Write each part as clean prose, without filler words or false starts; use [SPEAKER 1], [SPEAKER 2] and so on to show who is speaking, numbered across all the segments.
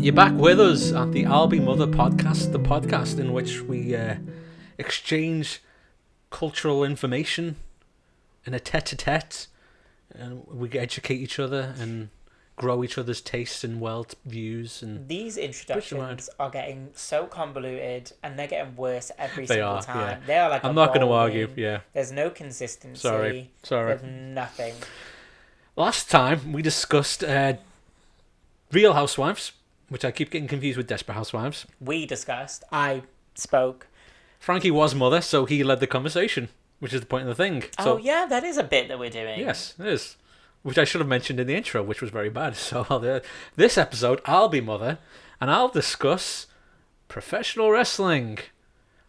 [SPEAKER 1] You're back with us at the I'll Be Mother podcast, the podcast in which we exchange cultural information in a tete-a-tete, and we educate each other and grow each other's tastes and world views. And
[SPEAKER 2] these introductions are getting so convoluted, and they're getting worse every single time.
[SPEAKER 1] Yeah.
[SPEAKER 2] They are like
[SPEAKER 1] I'm not going to argue. Yeah,
[SPEAKER 2] there's no consistency.
[SPEAKER 1] Sorry.
[SPEAKER 2] There's nothing.
[SPEAKER 1] Last time we discussed Real Housewives, which I keep getting confused with Desperate Housewives.
[SPEAKER 2] I spoke.
[SPEAKER 1] Frankie was mother, so he led the conversation, which is the point of the thing. So,
[SPEAKER 2] yeah, that is a bit that we're doing.
[SPEAKER 1] Yes, it is. Which I should have mentioned in the intro, which was very bad. So this episode, I'll be mother, and I'll discuss professional wrestling,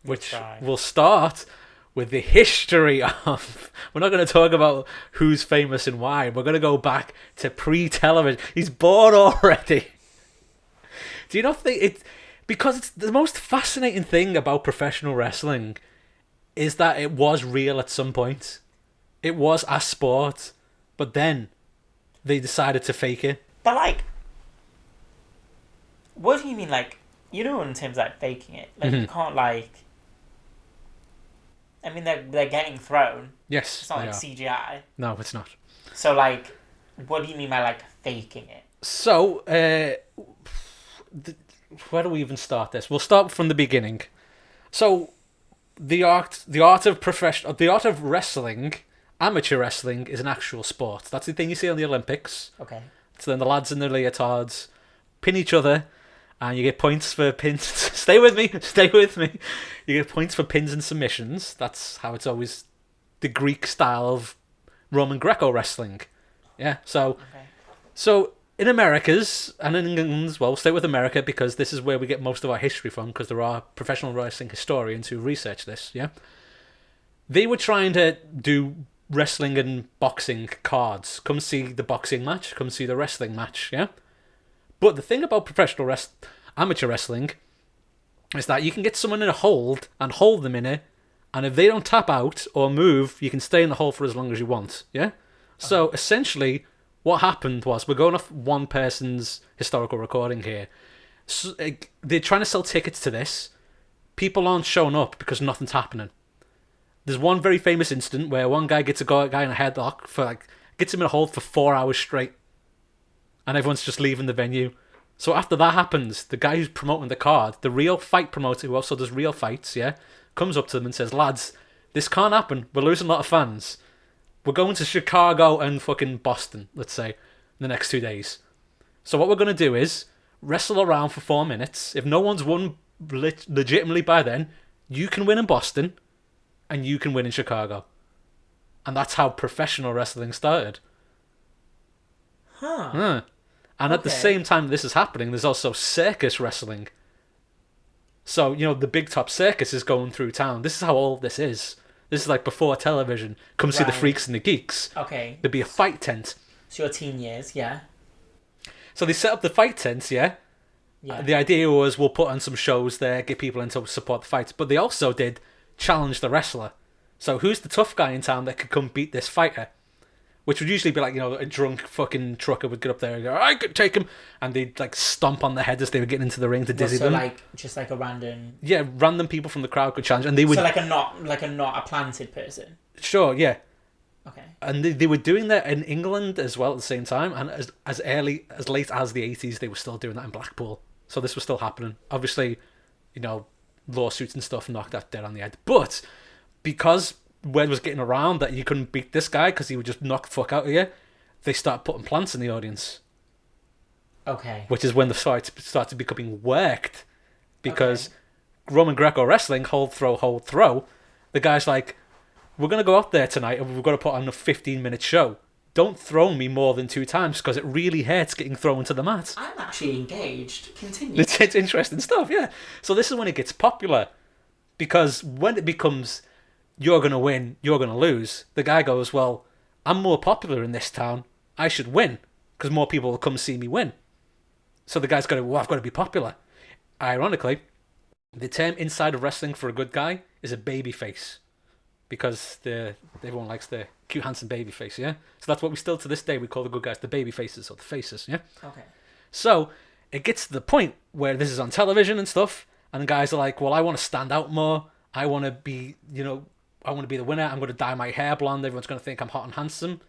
[SPEAKER 1] which will start with the history of... We're not going to talk about who's famous and why. We're going to go back to pre-television. He's bored already. Do you not think it? Because it's the most fascinating thing about professional wrestling is that it was real at some point. It was a sport, but then they decided to fake it.
[SPEAKER 2] But like, what do you mean? Like, you know, in terms of like faking it, like you can't like. I mean, they're getting thrown.
[SPEAKER 1] Yes,
[SPEAKER 2] it's not like CGI.
[SPEAKER 1] No, it's not.
[SPEAKER 2] So like, what do you mean by like faking it?
[SPEAKER 1] So, where do we even start this? We'll start from the beginning. So, the art of wrestling, amateur wrestling, is an actual sport. That's the thing you see on the Olympics.
[SPEAKER 2] Okay.
[SPEAKER 1] So then the lads in their leotards pin each other, and you get points for pins. Stay with me. You get points for pins and submissions. That's how it's always the Greek style of Roman Greco wrestling. Yeah. So, So in Americas and in England as well, we'll stay with America because this is where we get most of our history from, because there are professional wrestling historians who research this. Yeah. They were trying to do wrestling and boxing cards. Come see the boxing match. Come see the wrestling match. Yeah. But the thing about amateur wrestling is that you can get someone in a hold and hold them in it, and if they don't tap out or move, you can stay in the hold for as long as you want. Yeah. So essentially, what happened was, we're going off one person's historical recording here. So, they're trying to sell tickets to this. People aren't showing up because nothing's happening. There's one very famous incident where one guy gets a guy in a headlock gets him in a hold for 4 hours straight, and everyone's just leaving the venue. So after that happens, the guy who's promoting the card, the real fight promoter who also does real fights, yeah, comes up to them and says, "Lads, this can't happen. We're losing a lot of fans. We're going to Chicago and fucking Boston, let's say, in the next 2 days. So what we're going to do is wrestle around for 4 minutes. If no one's won legitimately by then, you can win in Boston and you can win in Chicago." And that's how professional wrestling started.
[SPEAKER 2] Huh.
[SPEAKER 1] And at the same time this is happening, there's also circus wrestling. So, you know, the big top circus is going through town. This is how old this is. This is like before television. Come see the freaks and the geeks.
[SPEAKER 2] Okay.
[SPEAKER 1] There'd be a fight tent.
[SPEAKER 2] So your teen years, yeah.
[SPEAKER 1] So they set up the fight tents, yeah? Yeah. The idea was, we'll put on some shows there, get people in to support the fights. But they also did challenge the wrestler. So who's the tough guy in town that could come beat this fighter? Which would usually be like, you know, a drunk fucking trucker would get up there and go, "I could take him," and they'd like stomp on the head as they were getting into the ring to dizzy them.
[SPEAKER 2] Like just like a random.
[SPEAKER 1] Yeah, random people from the crowd could challenge, and they would.
[SPEAKER 2] So like a not a planted person.
[SPEAKER 1] Sure, yeah.
[SPEAKER 2] Okay.
[SPEAKER 1] And they were doing that in England as well at the same time, and as late as the 80s, they were still doing that in Blackpool. So this was still happening. Obviously, you know, lawsuits and stuff knocked that dead on the head. But because word was getting around that you couldn't beat this guy because he would just knock the fuck out of you, they started putting plants in the audience.
[SPEAKER 2] Okay.
[SPEAKER 1] Which is when the fight started becoming worked. Because Roman Greco wrestling, hold, throw, the guy's like, "We're going to go out there tonight and we've got to put on a 15-minute show. Don't throw me more than 2 times because it really hurts getting thrown to the mat."
[SPEAKER 2] I'm actually engaged. Continue.
[SPEAKER 1] It's interesting stuff, yeah. So this is when it gets popular. Because when it becomes, you're going to win, you're going to lose, the guy goes, "Well, I'm more popular in this town. I should win because more people will come see me win." So the guy's got to, "Well, I've got to be popular." Ironically, the term inside of wrestling for a good guy is a baby face, because everyone likes the cute, handsome baby face, yeah? So that's what we still, to this day, we call the good guys the baby faces or the faces, yeah?
[SPEAKER 2] Okay.
[SPEAKER 1] So it gets to the point where this is on television and stuff, and guys are like, well, I want to stand out more. I want to be, I want to be the winner. I'm going to dye my hair blonde. Everyone's going to think I'm hot and handsome.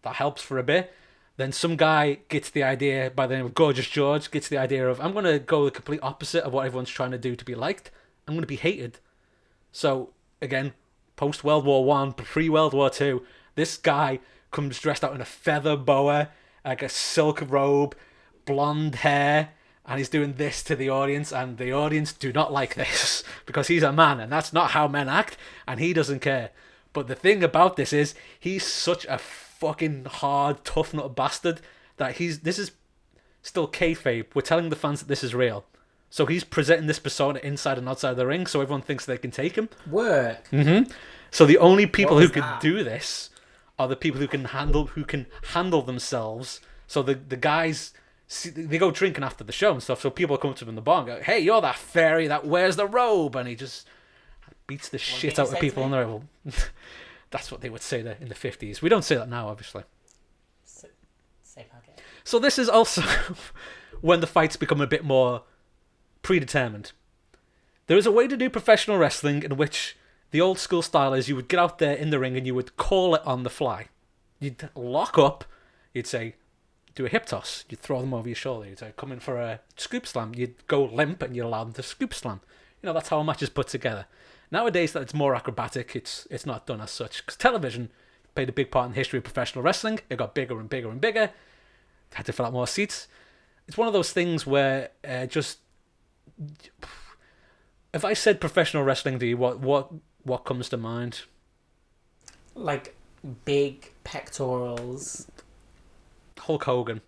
[SPEAKER 1] That helps for a bit. Then some guy gets the idea, by the name of Gorgeous George, gets the idea of, I'm going to go the complete opposite of what everyone's trying to do to be liked. I'm going to be hated. So, again, post-World War One, pre-World War Two, this guy comes dressed out in a feather boa, like a silk robe, blonde hair, and he's doing this to the audience, and the audience do not like this because he's a man, and that's not how men act, and he doesn't care. But the thing about this is, he's such a fucking hard, tough nut bastard that this is still kayfabe. We're telling the fans that this is real. So he's presenting this persona inside and outside the ring, so everyone thinks they can take him.
[SPEAKER 2] Work.
[SPEAKER 1] Mm-hmm. So the only people who can do this are the people who can handle themselves. So the guys, they go drinking after the show and stuff. So people come to him in the bar and go, "Hey, you're that fairy that wears the robe," and he just beats the shit out of people on the robe. That's what they would say there in the 50s. We don't say that now, obviously. So this is also when the fights become a bit more predetermined. There is a way to do professional wrestling in which the old school style is you would get out there in the ring and you would call it on the fly. You'd lock up, you'd say, do a hip toss, you'd throw them over your shoulder, you'd say, come in for a scoop slam, you'd go limp and you'd allow them to scoop slam. That's how a match is put together. Nowadays, that it's more acrobatic, it's not done as such. Because television played a big part in the history of professional wrestling. It got bigger and bigger and bigger. Had to fill out more seats. It's one of those things where just... If I said professional wrestling to you, what comes to mind?
[SPEAKER 2] Like big pectorals.
[SPEAKER 1] Hulk Hogan.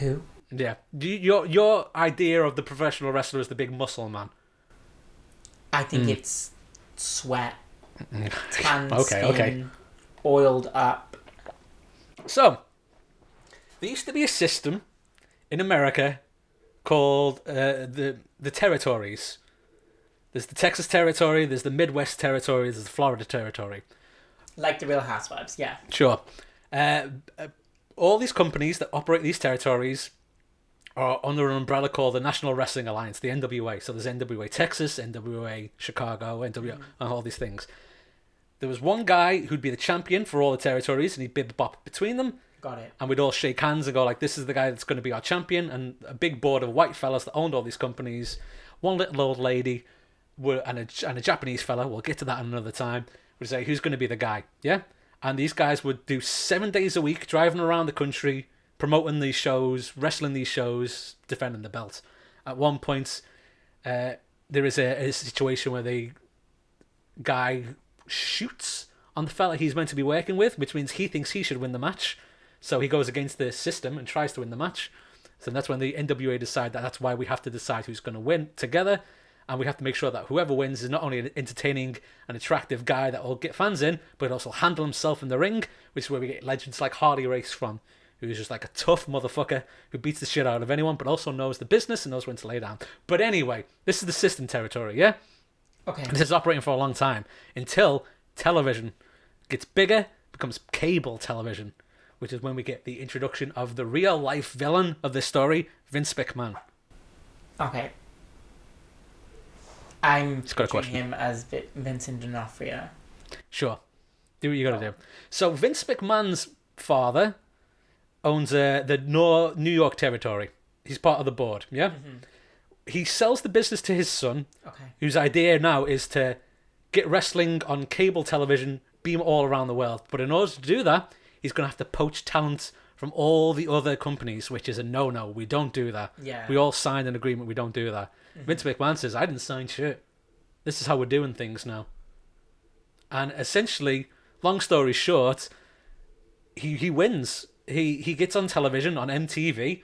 [SPEAKER 2] Who?
[SPEAKER 1] Yeah. Your idea of the professional wrestler is the big muscle man.
[SPEAKER 2] I think it's sweat, tan
[SPEAKER 1] okay.
[SPEAKER 2] skin, oiled up.
[SPEAKER 1] So, there used to be a system in America called the territories. There's the Texas territory, there's the Midwest territory, there's the Florida territory.
[SPEAKER 2] Like the Real Housewives, yeah.
[SPEAKER 1] Sure. All these companies that operate these territories are under an umbrella called the National Wrestling Alliance, the NWA. So there's NWA Texas, NWA Chicago, NWA, and all these things. There was one guy who'd be the champion for all the territories, and he'd bid the bop between them.
[SPEAKER 2] Got it.
[SPEAKER 1] And we'd all shake hands and go like, this is the guy that's going to be our champion. And a big board of white fellas that owned all these companies, one little old lady, and a Japanese fella, we'll get to that another time, would say, who's going to be the guy? Yeah? And these guys would do 7 days a week, driving around the country, promoting these shows, wrestling these shows, defending the belt. At one point, there is a situation where the guy shoots on the fella he's meant to be working with, which means he thinks he should win the match. So he goes against the system and tries to win the match. So that's when the NWA decide that that's why we have to decide who's going to win together. And we have to make sure that whoever wins is not only an entertaining and attractive guy that will get fans in, but also handle himself in the ring, which is where we get legends like Harley Race from, who's just like a tough motherfucker who beats the shit out of anyone, but also knows the business and knows when to lay down. But anyway, this is the system territory, yeah?
[SPEAKER 2] Okay.
[SPEAKER 1] This is operating for a long time until television gets bigger, becomes cable television, which is when we get the introduction of the real-life villain of this story, Vince McMahon.
[SPEAKER 2] Okay. I'm
[SPEAKER 1] picturing
[SPEAKER 2] him as Vincent D'Onofrio.
[SPEAKER 1] Sure. Do what you gotta do. So Vince McMahon's father owns the New York territory. He's part of the board, yeah? Mm-hmm. He sells the business to his son, whose idea now is to get wrestling on cable television, beam all around the world. But in order to do that, he's going to have to poach talent from all the other companies, which is a no-no. We don't do that.
[SPEAKER 2] Yeah.
[SPEAKER 1] We all signed an agreement. We don't do that. Mm-hmm. Vince McMahon says, I didn't sign shit. This is how we're doing things now. And essentially, long story short, he wins. He gets on television, on MTV.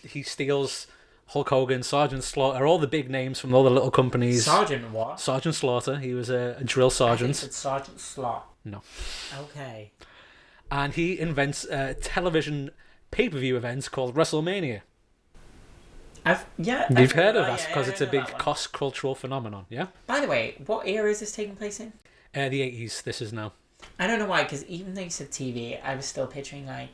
[SPEAKER 1] He steals Hulk Hogan, Sergeant Slaughter, all the big names from all the little companies.
[SPEAKER 2] Sergeant what?
[SPEAKER 1] Sergeant Slaughter. He was a drill sergeant.
[SPEAKER 2] I think it's Sergeant Slot.
[SPEAKER 1] No.
[SPEAKER 2] Okay.
[SPEAKER 1] And he invents a television pay-per-view event called WrestleMania. You've heard of that because it's a big cross-cultural phenomenon, yeah?
[SPEAKER 2] By the way, what era is this taking place in?
[SPEAKER 1] The 80s, this is now.
[SPEAKER 2] I don't know why, because even though you said TV, I was still picturing, like,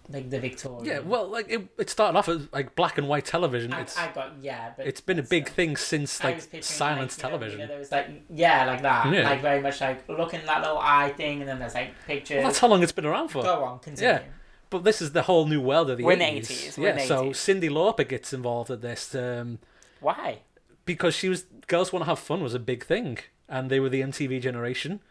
[SPEAKER 2] like the Victorian.
[SPEAKER 1] Yeah, well, like it started off as like black and white television.
[SPEAKER 2] I got but
[SPEAKER 1] it's been a big thing since like silent television.
[SPEAKER 2] There was like like that,
[SPEAKER 1] Yeah.
[SPEAKER 2] like very much like looking at that little eye thing, and then there's like pictures.
[SPEAKER 1] Well, that's how long it's been around for.
[SPEAKER 2] Go on, continue.
[SPEAKER 1] Yeah, but this is the whole new world of the 80s.
[SPEAKER 2] We're in the 80s.
[SPEAKER 1] Yeah, so Cyndi Lauper gets involved in this.
[SPEAKER 2] Why?
[SPEAKER 1] Because Girls Want to Have Fun was a big thing, and they were the MTV generation.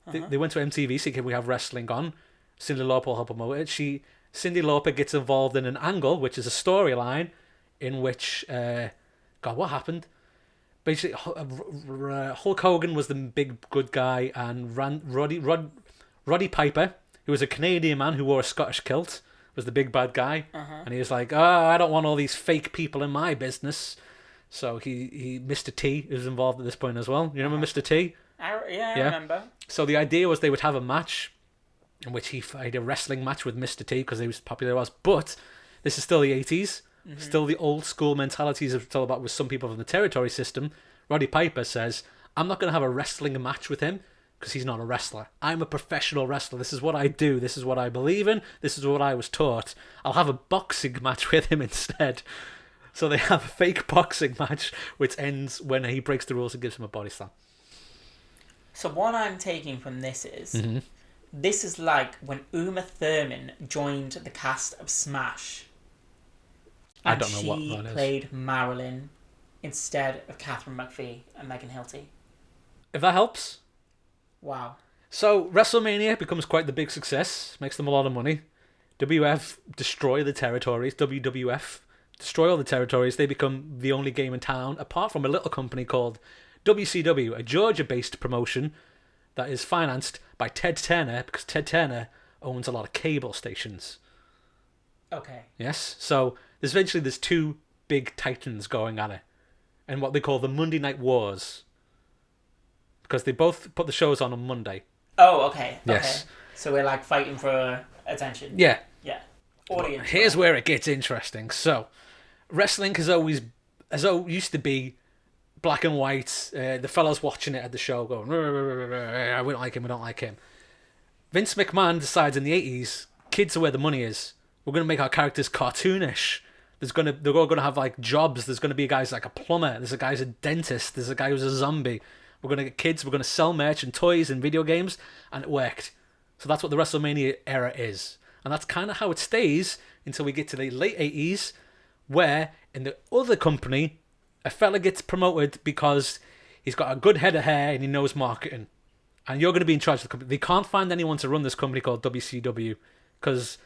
[SPEAKER 1] They went to MTV, so can we have wrestling on? Cyndi Lauper will help promote it. Cyndi Lauper gets involved in an angle, which is a storyline, in which, God, what happened? Basically, Hulk Hogan was the big good guy, and Roddy Piper, who was a Canadian man who wore a Scottish kilt, was the big bad guy, and he was like, "Oh, I don't want all these fake people in my business." So he Mr. T is involved at this point as well. You remember Mr. T?
[SPEAKER 2] I remember.
[SPEAKER 1] So the idea was they would have a match in which he had a wrestling match with Mr. T because he was popular as. But this is still the 80s. Still the old school mentalities of still about with some people from the territory system. Roddy Piper says, "I'm not going to have a wrestling match with him because he's not a wrestler. I'm a professional wrestler. This is what I do. This is what I believe in. This is what I was taught. I'll have a boxing match with him instead." So they have a fake boxing match which ends when he breaks the rules and gives him a body slam.
[SPEAKER 2] So what I'm taking from this is, this is like when Uma Thurman joined the cast of Smash.
[SPEAKER 1] I don't know what that is.
[SPEAKER 2] She played Marilyn instead of Catherine McPhee and Megan Hilty.
[SPEAKER 1] If that helps.
[SPEAKER 2] Wow.
[SPEAKER 1] So WrestleMania becomes quite the big success, makes them a lot of money. WWF destroy the territories. WWF destroy all the territories. They become the only game in town, apart from a little company called WCW, a Georgia-based promotion that is financed by Ted Turner, because Ted Turner owns a lot of cable stations.
[SPEAKER 2] Okay.
[SPEAKER 1] Yes? So there's two big titans going at it, and what they call the Monday Night Wars, because they both put the shows on Monday.
[SPEAKER 2] Oh, okay.
[SPEAKER 1] Yes.
[SPEAKER 2] Okay. So we're like fighting for attention.
[SPEAKER 1] Yeah.
[SPEAKER 2] Yeah. Audience.
[SPEAKER 1] Here's where it gets interesting. So, wrestling used to be black and white. The fellas watching it at the show going, "We don't like him, we don't like him." Vince McMahon decides in the 80s, kids are where the money is. We're going to make our characters cartoonish. They're all going to have like jobs. There's going to be guys like a plumber. There's a guy who's a dentist. There's a guy who's a zombie. We're going to get kids. We're going to sell merch and toys and video games. And it worked. So that's what the WrestleMania era is. And that's kind of how it stays until we get to the late 80s, where in the other company, a fella gets promoted because he's got a good head of hair and he knows marketing. And you're going to be in charge of the company. They can't find anyone to run this company called WCW because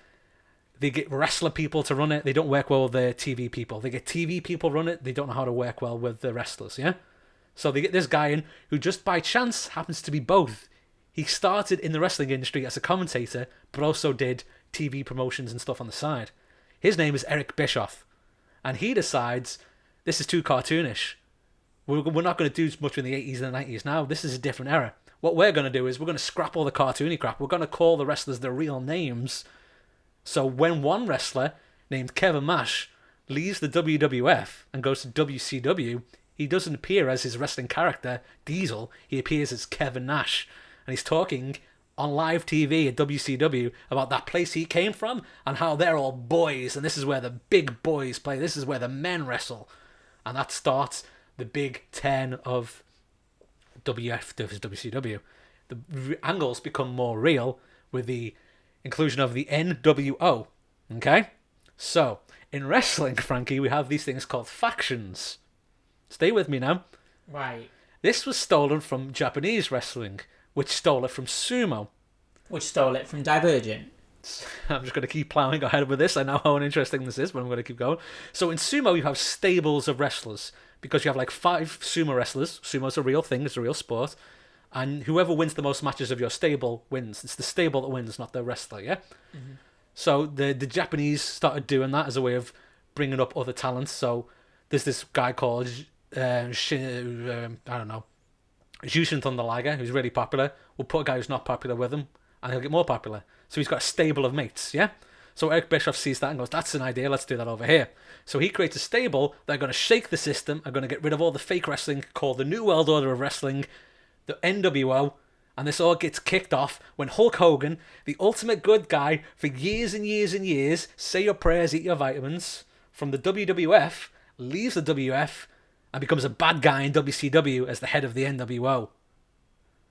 [SPEAKER 1] they get wrestler people to run it. They don't work well with the TV people. They get TV people run it. They don't know how to work well with the wrestlers, yeah? So they get this guy in who just by chance happens to be both. He started in the wrestling industry as a commentator, but also did TV promotions and stuff on the side. His name is Eric Bischoff. And he decides, this is too cartoonish. We're not going to do much in the 80s and the 90s now. This is a different era. What we're going to do is we're going to scrap all the cartoony crap. We're going to call the wrestlers their real names. So when one wrestler named Kevin Nash leaves the WWF and goes to WCW, he doesn't appear as his wrestling character, Diesel. He appears as Kevin Nash. And he's talking on live TV at WCW about that place he came from and how they're all boys and this is where the big boys play. This is where the men wrestle. And that starts the big 10 of WF versus WCW. The angles become more real with the inclusion of the NWO. Okay? So, in wrestling, Frankie, we have these things called factions. Stay with me now.
[SPEAKER 2] Right.
[SPEAKER 1] This was stolen from Japanese wrestling, which stole it from sumo.
[SPEAKER 2] Which stole it from Divergent.
[SPEAKER 1] I'm just going to keep ploughing ahead with this. I know how uninteresting this is, but I'm going to keep going. So in sumo, you have stables of wrestlers, because you have like 5 sumo wrestlers. Sumo's a real thing. It's a real sport. And whoever wins the most matches of your stable wins. It's the stable that wins, not the wrestler, yeah? Mm-hmm. So the Japanese started doing that as a way of bringing up other talents. So there's this guy called, I don't know, Jushin Thunder Liger, who's really popular. We'll put a guy who's not popular with him, and he'll get more popular. So he's got a stable of mates, yeah? So Eric Bischoff sees that and goes, that's an idea, let's do that over here. So he creates a stable that are going to shake the system, are going to get rid of all the fake wrestling called the New World Order of Wrestling, the NWO, And this all gets kicked off when Hulk Hogan, the ultimate good guy for years and years and years, say your prayers, eat your vitamins, from the WWF, leaves the WF, and becomes a bad guy in WCW as the head of the NWO.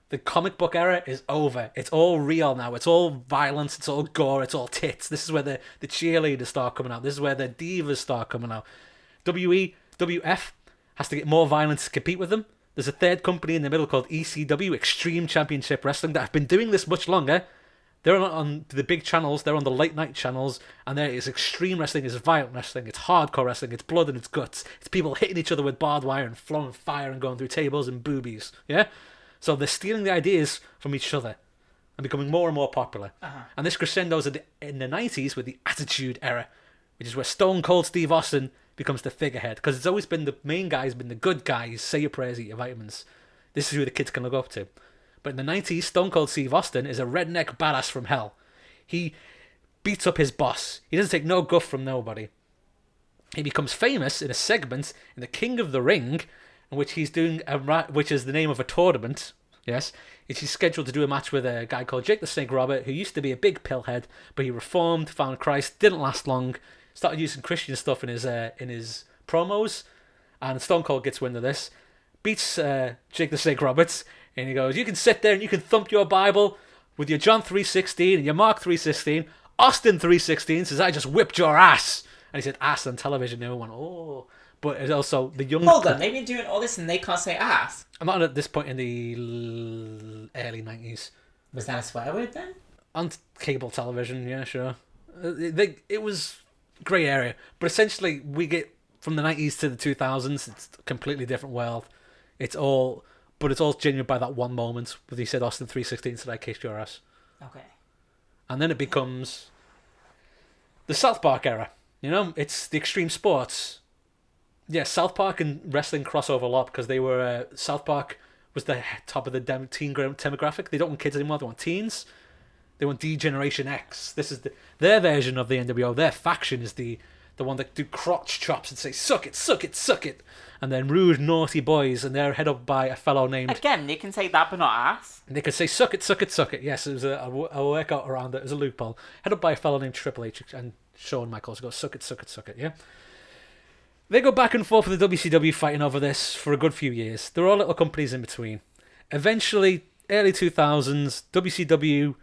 [SPEAKER 1] The comic book era is over. It's all real now. It's all violence. It's all gore. It's all tits. This is where the cheerleaders start coming out. This is where the divas start coming out. WF has to get more violence to compete with them. There's a third company in the middle called ECW, Extreme Championship Wrestling, that have been doing this much longer. They're not on the big channels, they're on the late night channels, and there is extreme wrestling, it's violent wrestling, it's hardcore wrestling, it's blood and it's guts, it's people hitting each other with barbed wire and flowing fire and going through tables and boobies, yeah? So they're stealing the ideas from each other and becoming more and more popular. And this crescendos in the 90s with the Attitude Era, which is where Stone Cold Steve Austin becomes the figurehead, because it's always been the main guys, been the good guys, say your prayers, eat your vitamins. This is who the kids can look up to. But in the 90s, Stone Cold Steve Austin is a redneck badass from hell. He beats up his boss. He doesn't take no guff from nobody. He becomes famous in a segment in the King of the Ring, in which he's doing which is the name of a tournament. Yes, he's scheduled to do a match with a guy called Jake the Snake Robert, who used to be a big pillhead, but he reformed, found Christ, didn't last long. Started using Christian stuff in his promos, and Stone Cold gets wind of this, beats Jake the Snake Roberts, and he goes, "You can sit there and you can thump your Bible with your John 3:16 and your Mark 3:16. Austin 3:16 says I just whipped your ass," and he said ass on television. And everyone went, "Oh!" But it's also the young.
[SPEAKER 2] Hold on, they've been doing all this and they can't say ass.
[SPEAKER 1] I'm not at this point in the early 90s.
[SPEAKER 2] Was that a swear word then?
[SPEAKER 1] On cable television, yeah, sure. It was grey area, but essentially we get from the 90s to the 2000s, it's a completely different world. It's all genuine by that one moment where he said Austin 3:16 said I kissed your ass.
[SPEAKER 2] Okay.
[SPEAKER 1] And then it becomes the South Park era. You know, it's the extreme sports. Yeah, South Park and wrestling cross over a lot because they were South Park was the top of the teen demographic. They don't want kids anymore, they want teens. They want D Generation X. This is their version of the NWO. Their faction is the one that do crotch chops and say, suck it, suck it, suck it. And then rude, naughty boys, and they're headed up by a fellow named...
[SPEAKER 2] Again, they can say that, but not ass.
[SPEAKER 1] They could say, suck it, suck it, suck it. Yes, it was a workout around it. It was a loophole. Headed up by a fellow named Triple H and Shawn Michaels. Go, suck it, suck it, suck it, yeah? They go back and forth with the WCW fighting over this for a good few years. There are all little companies in between. Eventually, early 2000s, WCW...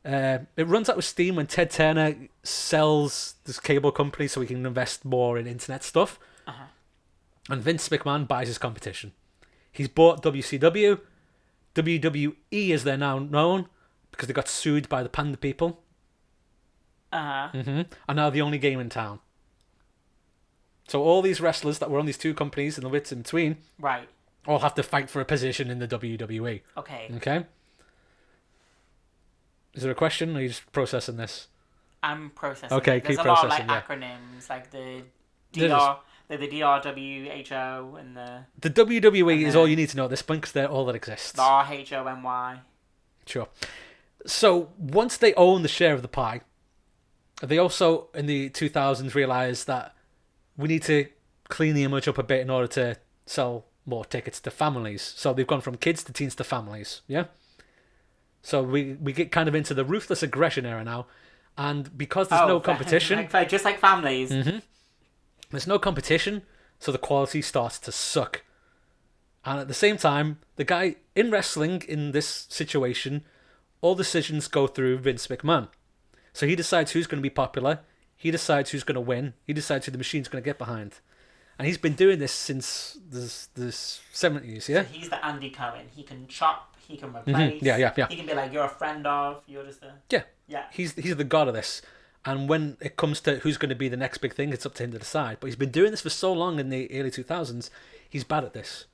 [SPEAKER 1] it runs out of steam when Ted Turner sells this cable company so he can invest more in internet stuff. And Vince McMahon buys his competition. He's bought WCW. WWE, as they're now known, because they got sued by the Panda people. Are now the only game in town. So all these wrestlers that were on these two companies and the bits in between,
[SPEAKER 2] right,
[SPEAKER 1] all have to fight for a position in the WWE. Okay? Is there a question, or are you just processing this?
[SPEAKER 2] I'm processing.
[SPEAKER 1] Okay,
[SPEAKER 2] There's
[SPEAKER 1] keep
[SPEAKER 2] a lot of
[SPEAKER 1] processing,
[SPEAKER 2] acronyms, like the DR, the DRWHO and
[SPEAKER 1] the WWE is all you need to know at this point because they're all that exists.
[SPEAKER 2] The RHONY.
[SPEAKER 1] Sure. So once they own the share of the pie, they also in the 2000s realised that we need to clean the image up a bit in order to sell more tickets to families. So they've gone from kids to teens to families. Yeah. So we get kind of into the ruthless aggression era now, and because there's no competition,
[SPEAKER 2] just like families,
[SPEAKER 1] there's no competition, so the quality starts to suck. And at the same time, the guy in wrestling in this situation, all decisions go through Vince McMahon. So he decides who's going to be popular, he decides who's going to win, he decides who the machine's going to get behind. And he's been doing this since the 70s, yeah?
[SPEAKER 2] So he's the Andy Cohen. He can chop, he can replace.
[SPEAKER 1] Yeah.
[SPEAKER 2] He can be like, you're a friend of, you're just a... Yeah.
[SPEAKER 1] He's the god of this. And when it comes to who's going to be the next big thing, it's up to him to decide. But he's been doing this for so long in the early 2000s, he's bad at this.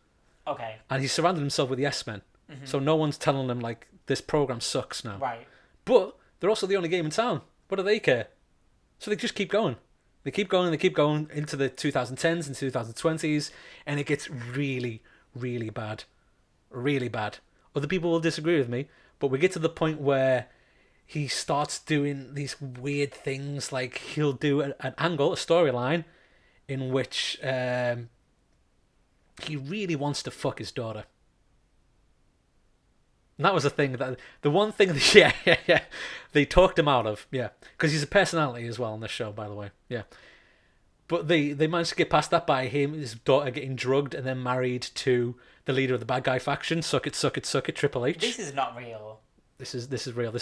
[SPEAKER 2] Okay.
[SPEAKER 1] And he's surrounded himself with yes-men. So no one's telling him, like, this program sucks now.
[SPEAKER 2] Right.
[SPEAKER 1] But they're also the only game in town. What do they care? So they just keep going. They keep going into the 2010s and 2020s, and it gets really, really bad. Really bad. Other people will disagree with me, but we get to the point where he starts doing these weird things, like he'll do an angle, a storyline, in which he really wants to fuck his daughter. And that was the thing that the one thing that yeah they talked him out of, yeah, because he's a personality as well on this show, by the way, yeah. But they managed to get past that by him, his daughter getting drugged and then married to the leader of the bad guy faction. Suck it, suck it, suck it, Triple H.
[SPEAKER 2] This is not real.
[SPEAKER 1] This is real.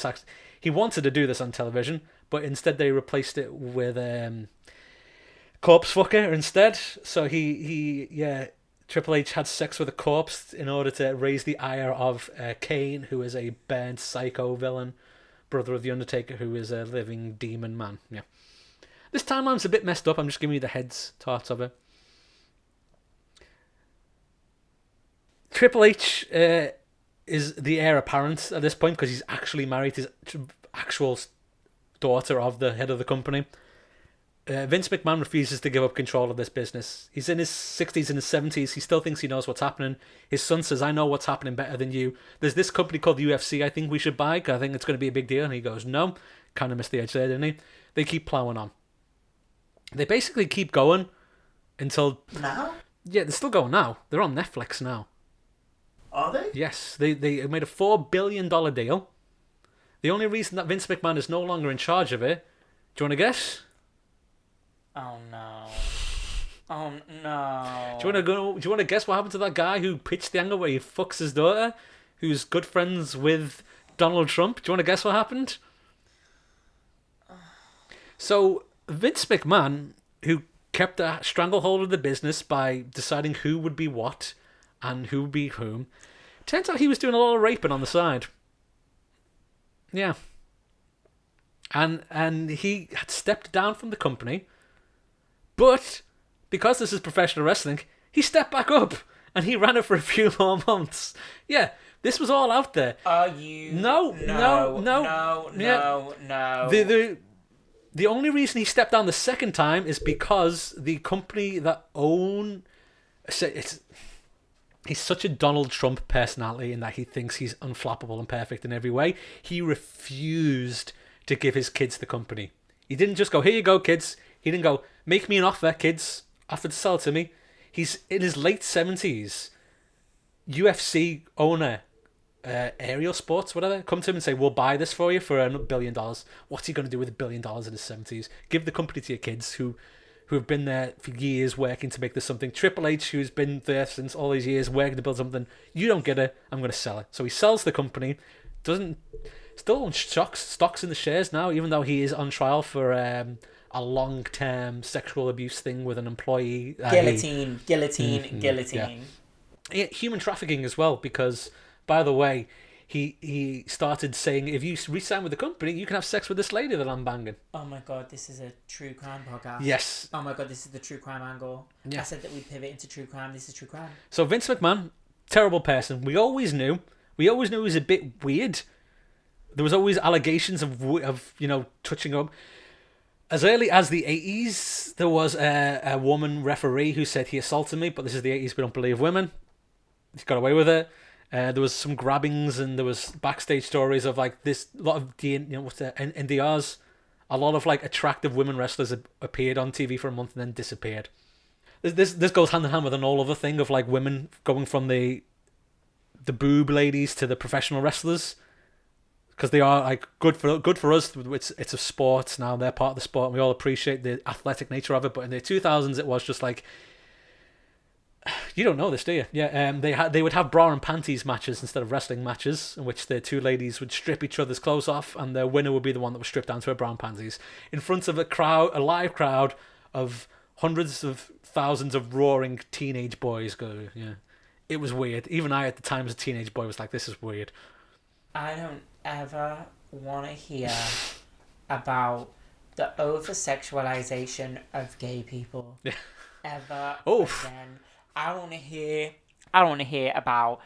[SPEAKER 1] He wanted to do this on television, but instead they replaced it with corpse fucker instead. So he Triple H had sex with a corpse in order to raise the ire of Kane, who is a burnt psycho villain, brother of the Undertaker, who is a living demon man. Yeah. This timeline's a bit messed up. I'm just giving you the heads tarts of it. Triple H is the heir apparent at this point because he's actually married his actual daughter of the head of the company. Vince McMahon refuses to give up control of this business. He's in his 60s and his 70s. He still thinks he knows what's happening. His son says, I know what's happening better than you. There's this company called the UFC I think we should buy. I think it's going to be a big deal. And he goes, no. Kind of missed the edge there, didn't he? They keep ploughing on. They basically keep going until...
[SPEAKER 2] Now?
[SPEAKER 1] Yeah, they're still going now. They're on Netflix now.
[SPEAKER 2] Are they?
[SPEAKER 1] Yes. They made a $4 billion deal. The only reason that Vince McMahon is no longer in charge of it... Do you want to guess?
[SPEAKER 2] Oh no! Oh no!
[SPEAKER 1] Do you want to guess what happened to that guy who pitched the angle where he fucks his daughter, who's good friends with Donald Trump? Do you want to guess what happened? So Vince McMahon, who kept a stranglehold of the business by deciding who would be what and who would be whom, turns out he was doing a lot of raping on the side. Yeah. And he had stepped down from the company. But because this is professional wrestling, he stepped back up and he ran it for a few more months. Yeah, this was all out there.
[SPEAKER 2] Are you?
[SPEAKER 1] No. The only reason he stepped down the second time is because the company that he's such a Donald Trump personality in that he thinks he's unflappable and perfect in every way. He refused to give his kids the company. He didn't just go, here you go, kids. He didn't go, make me an offer, kids. Offer to sell to me. He's in his late 70s. UFC owner, Aerial Sports, whatever, come to him and say, we'll buy this for you for $1 billion. What's he going to do with $1 billion in his 70s? Give the company to your kids who have been there for years working to make this something. Triple H, who's been there since all these years working to build something. You don't get it. I'm going to sell it. So he sells the company. Still owns stocks in the shares now, even though he is on trial for a long-term sexual abuse thing with an employee.
[SPEAKER 2] Guillotine.
[SPEAKER 1] Yeah, human trafficking as well, because, by the way, he started saying, if you re-sign with the company, you can have sex with this lady that I'm banging.
[SPEAKER 2] Oh my god, this is a true crime podcast.
[SPEAKER 1] Yes.
[SPEAKER 2] Oh my god, this is the true crime angle.
[SPEAKER 1] Yeah.
[SPEAKER 2] I said that we'd pivot into true crime. This is true crime.
[SPEAKER 1] So Vince McMahon, terrible person. We always knew he was a bit weird. There was always allegations of touching up. As early as the 80s, there was a woman referee who said he assaulted me, but this is the 80s, we don't believe women. He got away with it. There was some grabbings and there was backstage stories of like this lot of NDRs. A lot of like attractive women wrestlers appeared on TV for a month and then disappeared. This goes hand in hand with an all other thing of like women going from the boob ladies to the professional wrestlers. Because they are like good for us. It's a sport now. They're part of the sport, and we all appreciate the athletic nature of it. But in the 2000s, it was just like, you don't know this, do you? Yeah. They would have bra and panties matches instead of wrestling matches, in which the two ladies would strip each other's clothes off, and the winner would be the one that was stripped down to her bra and panties in front of a live crowd of hundreds of thousands of roaring teenage boys. Yeah, it was weird. Even I, at the time as a teenage boy, was like, this is weird.
[SPEAKER 2] I don't ever want to hear about the over-sexualization of gay people. Ever again. I want to hear about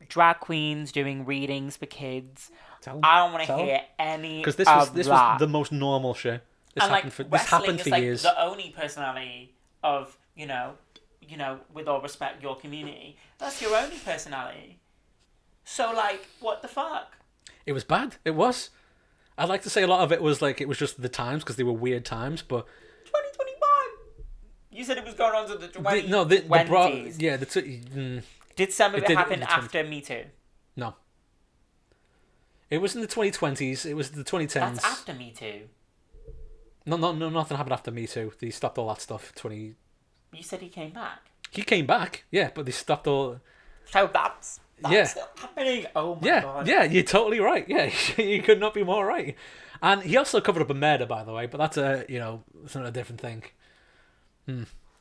[SPEAKER 2] drag queens doing readings for kids. I don't want to hear any of that.
[SPEAKER 1] Because this was the most normal shit. This happened for years.
[SPEAKER 2] The only personality of, with all respect, your community. That's your only personality. So, like, what the fuck?
[SPEAKER 1] It was bad. It was. I'd like to say a lot of it was like, it was just the times, because they were weird times, but...
[SPEAKER 2] 2021! You said it was going on to the 20s.
[SPEAKER 1] Yeah,
[SPEAKER 2] Did some of it happen after Me Too?
[SPEAKER 1] No. It was in the 2020s. It was the 2010s.
[SPEAKER 2] That's after Me Too.
[SPEAKER 1] No, nothing happened after Me Too. They stopped all that stuff.
[SPEAKER 2] You said he came back.
[SPEAKER 1] He came back, yeah, but they stopped all.
[SPEAKER 2] So that's still happening. Oh my god.
[SPEAKER 1] Yeah, you're totally right. Yeah, you could not be more right. And he also covered up a murder, by the way, but that's it's not a different thing.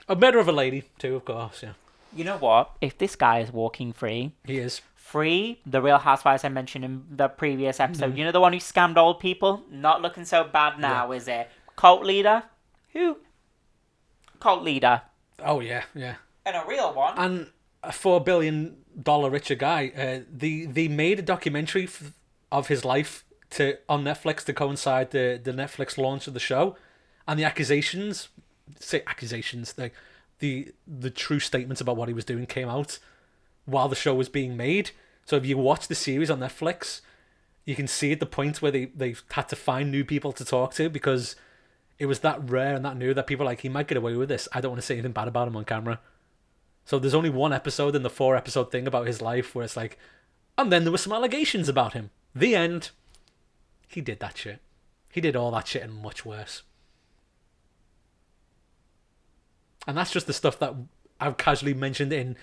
[SPEAKER 1] A murder of a lady too, of course. Yeah.
[SPEAKER 2] You know what? If this guy is walking free,
[SPEAKER 1] He is.
[SPEAKER 2] Free, the Real Housewives I mentioned in the previous episode. You know the one who scammed old people? Not looking so bad now, is it? Cult leader? Who? Cult leader.
[SPEAKER 1] Oh yeah, yeah.
[SPEAKER 2] And a real one.
[SPEAKER 1] And a $4 billion richer guy. They made a documentary of his life on Netflix to coincide the Netflix launch of the show, and the accusations, the true statements about what he was doing came out while the show was being made. So if you watch the series on Netflix, you can see at the point where they've had to find new people to talk to, because it was that rare and that new that people are like, he might get away with this. I don't want to say anything bad about him on camera. So there's only one episode in the 4-episode thing about his life where it's like, and then there were some allegations about him. The end. He did that shit. He did all that shit and much worse. And that's just the stuff that I've casually mentioned in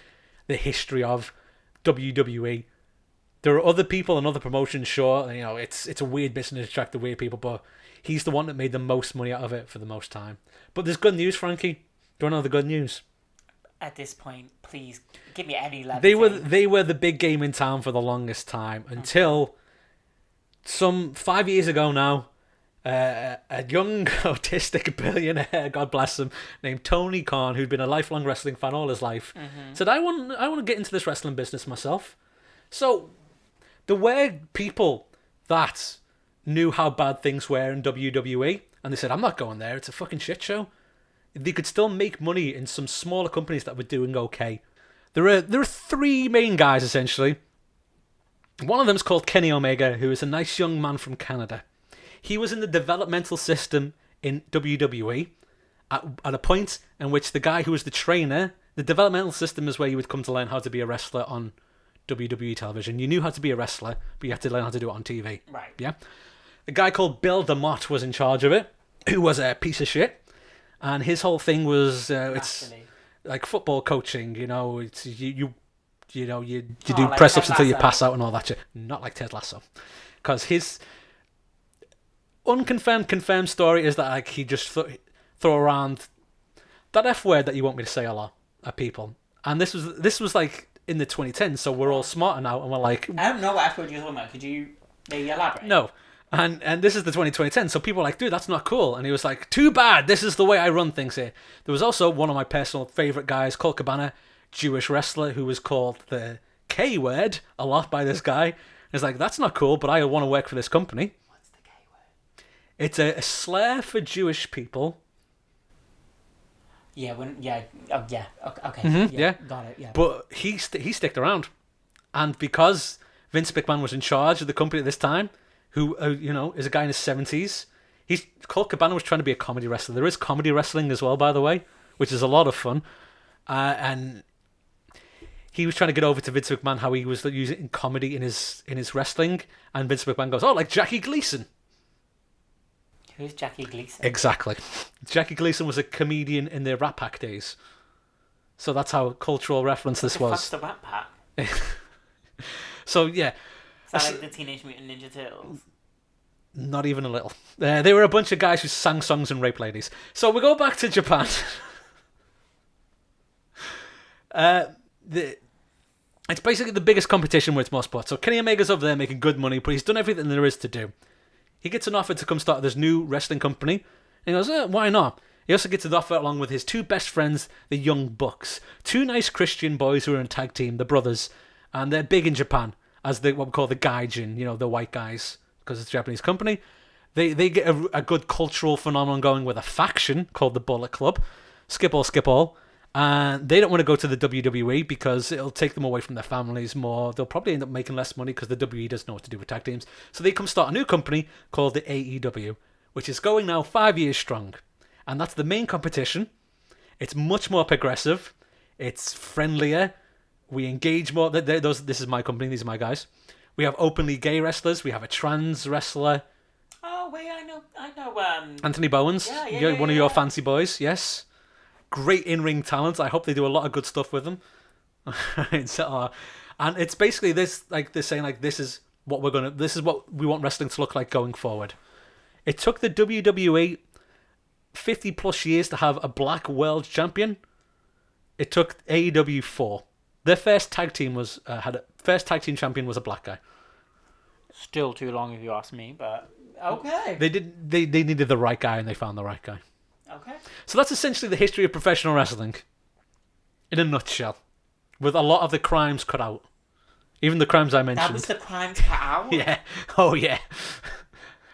[SPEAKER 1] the history of WWE. There are other people and other promotions, sure. It's a weird business to attract the weird people, but he's the one that made the most money out of it for the most time. But there's good news, Frankie. Do you want to know the good news?
[SPEAKER 2] At this point, please give me any level.
[SPEAKER 1] They were the big game in town for the longest time until some 5 years ago now. A young autistic billionaire, God bless him, named Tony Khan, who'd been a lifelong wrestling fan all his life, said, I want to get into this wrestling business myself. So there were people that knew how bad things were in WWE, and they said, I'm not going there, it's a fucking shit show. They could still make money in some smaller companies that were doing okay. There are three main guys, essentially. One of them is called Kenny Omega, who is a nice young man from Canada. He was in the developmental system in WWE at a point in which the guy who was the trainer, the developmental system is where you would come to learn how to be a wrestler on WWE television. You knew how to be a wrestler, but you had to learn how to do it on TV.
[SPEAKER 2] Right.
[SPEAKER 1] Yeah. A guy called Bill DeMott was in charge of it, who was a piece of shit. And his whole thing was, it's like football coaching, it's you do
[SPEAKER 2] like
[SPEAKER 1] press-ups until you
[SPEAKER 2] Lasso.
[SPEAKER 1] pass out and all that shit. Not like Ted Lasso. Because his confirmed story is that like he just throw around that F word that you want me to say a lot at people. And this was like in the 2010s, so we're all smarter now, and we're like,
[SPEAKER 2] I don't know what F word you're talking about. Could you maybe elaborate?
[SPEAKER 1] No. And this is the 2010, so people are like, dude, that's not cool. And he was like, too bad, this is the way I run things here. There was also one of my personal favourite guys, Colt Cabana, Jewish wrestler, who was called the K word a lot by this guy. He's like, that's not cool, but I want to work for this company.
[SPEAKER 2] What's the K word?
[SPEAKER 1] It's a slur for Jewish people.
[SPEAKER 2] Yeah, okay.
[SPEAKER 1] Yeah.
[SPEAKER 2] Got it, yeah.
[SPEAKER 1] But he sticked around. And because Vince McMahon was in charge of the company at this time, who, is a guy in his 70s. Colt Cabana was trying to be a comedy wrestler. There is comedy wrestling as well, by the way, which is a lot of fun. And he was trying to get over to Vince McMahon how he was using comedy in his wrestling. And Vince McMahon goes, like Jackie Gleason.
[SPEAKER 2] Who's Jackie Gleason?
[SPEAKER 1] Exactly. Jackie Gleason was a comedian in the Rat Pack days. So that's how cultural reference this was.
[SPEAKER 2] What's the Rat Pack?
[SPEAKER 1] So, yeah.
[SPEAKER 2] Is that like the Teenage Mutant Ninja Turtles?
[SPEAKER 1] Not even a little. They were a bunch of guys who sang songs and raped ladies. So we go back to Japan. It's basically the biggest competition with motorsport. So Kenny Omega's over there making good money, but he's done everything there is to do. He gets an offer to come start this new wrestling company. And he goes, why not? He also gets an offer along with his two best friends, the Young Bucks. Two nice Christian boys who are in a tag team, the brothers. And they're big in Japan as what we call the gaijin, the white guys, because it's a Japanese company. They get a good cultural phenomenon going with a faction called the Bullet Club. Skip all. And they don't want to go to the WWE because it'll take them away from their families more. They'll probably end up making less money because the WWE doesn't know what to do with tag teams. So they come start a new company called the AEW, which is going now 5 years strong. And that's the main competition. It's much more progressive. It's friendlier. We engage more. This is my company. These are my guys. We have openly gay wrestlers. We have a trans wrestler.
[SPEAKER 2] Oh wait, I know.
[SPEAKER 1] Anthony Bowens.
[SPEAKER 2] Yeah,
[SPEAKER 1] One of your fancy boys. Yes. Great in-ring talent. I hope they do a lot of good stuff with them. And it's basically this, like they're saying, like this is what we want wrestling to look like going forward. It took the WWE 50 plus years to have a black world champion. It took AEW 4. Their first tag team first tag team champion was a black guy.
[SPEAKER 2] Still too long if you ask me, but okay.
[SPEAKER 1] They needed the right guy and they found the right guy.
[SPEAKER 2] Okay.
[SPEAKER 1] So that's essentially the history of professional wrestling. In a nutshell. With a lot of the crimes cut out. Even the crimes I mentioned.
[SPEAKER 2] That was the crimes cut out?
[SPEAKER 1] Yeah. Oh, yeah.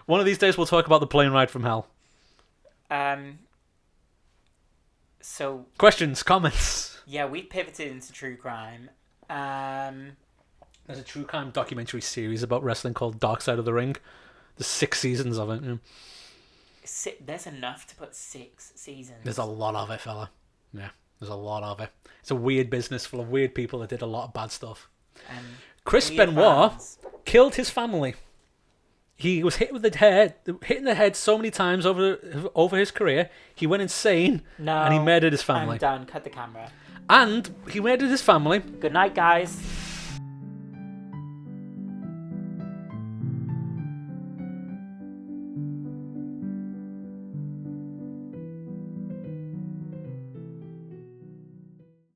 [SPEAKER 1] One of these days we'll talk about the plane ride from hell.
[SPEAKER 2] So...
[SPEAKER 1] Questions, comments?
[SPEAKER 2] Yeah, we pivoted into true crime.
[SPEAKER 1] There's a true crime documentary series about wrestling called Dark Side of the Ring. There's 6 seasons of it. Yeah.
[SPEAKER 2] There's enough to put 6 seasons.
[SPEAKER 1] There's a lot of it, fella. Yeah, there's a lot of it. It's a weird business full of weird people that did a lot of bad stuff. Chris Benoit killed his family. He was hit in the head so many times over his career. He went insane and he murdered his family.
[SPEAKER 2] I'm done. Cut the camera.
[SPEAKER 1] And he murdered his family.
[SPEAKER 2] Good night, guys.